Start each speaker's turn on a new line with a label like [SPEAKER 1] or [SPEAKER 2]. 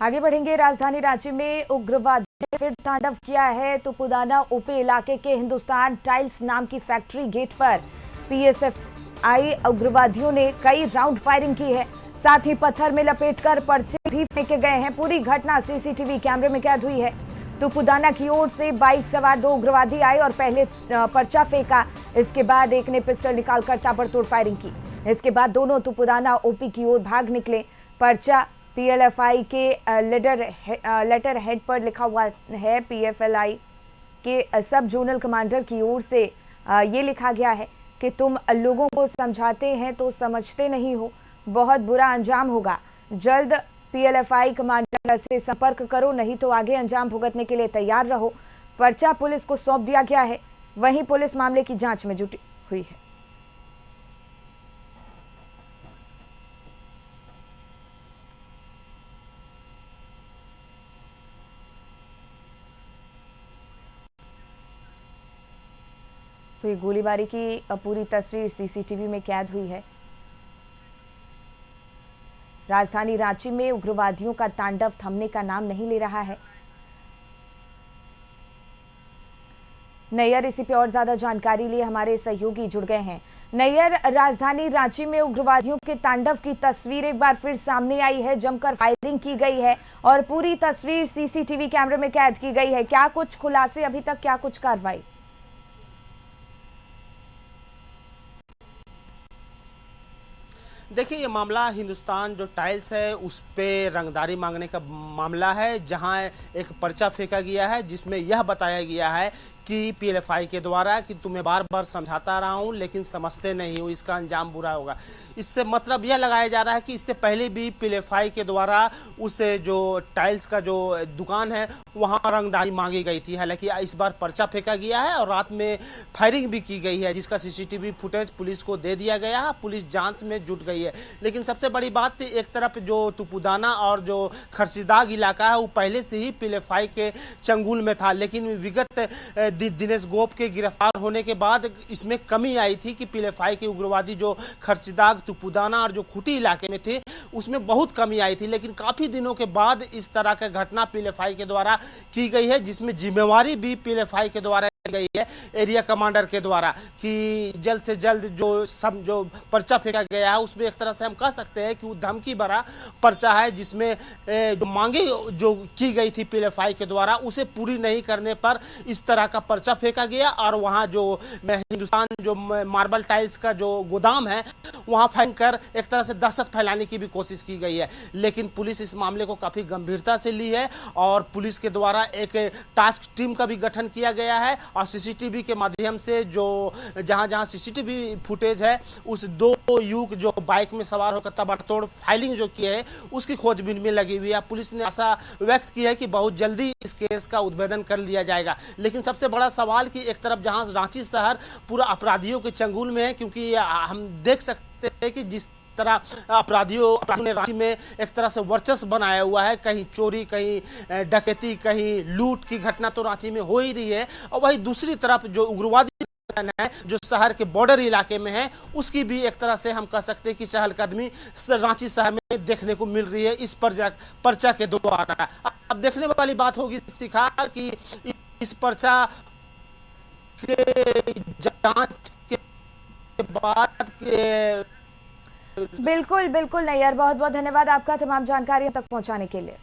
[SPEAKER 1] आगे बढ़ेंगे। राजधानी रांची में उग्रवादी ने फिर तांडव किया है। तुपुदाना ओपी इलाके के हिंदुस्तान टाइल्स नाम की फैक्ट्री गेट पर पीएसएफआई उग्रवादियों ने कई राउंड फायरिंग की है। साथ ही पत्थर में लपेटकर पर्चे भी फेंके गए हैं। पूरी घटना सीसीटीवी कैमरे में कैद हुई है। तुपुदाना की ओर से बाइक सवार 2 उग्रवादी आए और पहले पर्चा फेंका। इसके बाद एक ने पिस्टल निकालकर ताबड़तोड़ फायरिंग की। इसके बाद दोनों तुपुदाना ओपी की ओर भाग निकले। पर्चा पीएलएफआई के लेटर हेड पर लिखा हुआ है। पीएफएलआई के सब जोनल कमांडर की ओर से ये लिखा गया है कि तुम लोगों को समझाते हैं तो समझते नहीं हो, बहुत बुरा अंजाम होगा। जल्द पीएलएफआई कमांडर से संपर्क करो, नहीं तो आगे अंजाम भुगतने के लिए तैयार रहो। पर्चा पुलिस को सौंप दिया गया है। वहीं पुलिस मामले की जांच में जुटी हुई है। तो ये गोलीबारी की पूरी तस्वीर सीसीटीवी में कैद हुई है। राजधानी रांची में उग्रवादियों का तांडव थमने का नाम नहीं ले रहा है। नैयर, इसी पे और ज्यादा जानकारी लिए हमारे सहयोगी जुड़ गए हैं। नैयर, राजधानी रांची में उग्रवादियों के तांडव की तस्वीर एक बार फिर सामने आई है। जमकर फायरिंग की गई है और पूरी तस्वीर सीसीटीवी कैमरे में कैद की गई है। क्या कुछ खुलासे अभी तक, क्या कुछ कार्रवाई?
[SPEAKER 2] देखिए, ये मामला हिंदुस्तान जो टाइल्स है उस पे रंगदारी मांगने का मामला है, जहां एक पर्चा फेंका गया है जिसमें यह बताया गया है कि पीएलएफआई के द्वारा कि तुम्हें बार बार समझाता रहा हूं लेकिन समझते नहीं हो, इसका अंजाम बुरा होगा। इससे मतलब यह लगाया जा रहा है कि इससे पहले भी पीएलएफआई के द्वारा उस जो टाइल्स का जो दुकान है वहां रंगदारी मांगी गई थी। हालांकि इस बार पर्चा फेंका गया है और रात में फायरिंग भी की गई है, जिसका सीसीटीवी फुटेज पुलिस को दे दिया गया है। पुलिस जांच में जुट गई है। लेकिन सबसे बड़ी बात, एक तरफ जो तुपुदाना और जो खर्सीदाग इलाका है वो पहले से ही पीएलएफआई के चंगुल में था, लेकिन विगत दिनेश गोप के गिरफ्तार होने के बाद इसमें कमी आई थी कि पीएलएफआई के उग्रवादी जो खर्सीदाग, तुपुदाना और जो खूंटी इलाके में थे उसमें बहुत कमी आई थी। लेकिन काफी दिनों के बाद इस तरह का घटना पीएलएफआई के द्वारा की गई है, जिसमें जिम्मेवारी भी पीएलएफआई के द्वारा गई है एरिया कमांडर के द्वारा कि जल्द से जल्द जो पर्चा फेंका गया है उसमें एक तरह से हम कह सकते हैं कि वो धमकी भरा पर्चा है, जिसमें जो मांगे जो की गई थी पीएलएफआई के द्वारा उसे पूरी नहीं करने पर इस तरह का पर्चा फेंका गया। और वहां जो हिंदुस्तान जो मार्बल टाइल्स का जो गोदाम है वहां फेंक कर एक तरह से दहशत फैलाने की भी कोशिश की गई है। लेकिन पुलिस इस मामले को काफी गंभीरता से ली है और पुलिस के द्वारा एक टास्क टीम का भी गठन किया गया है और सीसीटीवी के माध्यम से जो जहां सीसीटीवी फुटेज है उस 2 युवक जो बाइक में सवार होकर ताबड़तोड़ फायरिंग जो किए है उसकी खोजबीन में लगी हुई है। पुलिस ने आशा व्यक्त की है कि बहुत जल्दी इस केस का उद्भेदन कर लिया जाएगा। लेकिन सबसे बड़ा सवाल कि एक तरफ जहां रांची शहर पूरा अपराधियों के चंगुल में है, क्योंकि हम देख सकते हैं कि जिस तरह अपराधियों ने रांची में एक तरह से वर्चस्व बनाया हुआ है, कहीं चोरी, कहीं डकैती, कहीं लूट की घटना तो रांची में हो ही रही है। और वही दूसरी तरफ जो उग्रवादी है जो शहर के बॉर्डर इलाके में है उसकी भी एक तरह से हम कह सकते हैं कि चहलकदमी रांची शहर में देखने को मिल रही है इस पर्चा के द्वारा। अब देखने वाली बात होगी शिखा कि इस पर्चा के जांच के बाद
[SPEAKER 1] बिल्कुल बिल्कुल नैयर, बहुत बहुत धन्यवाद आपका तमाम जानकारी तक पहुंचाने के लिए।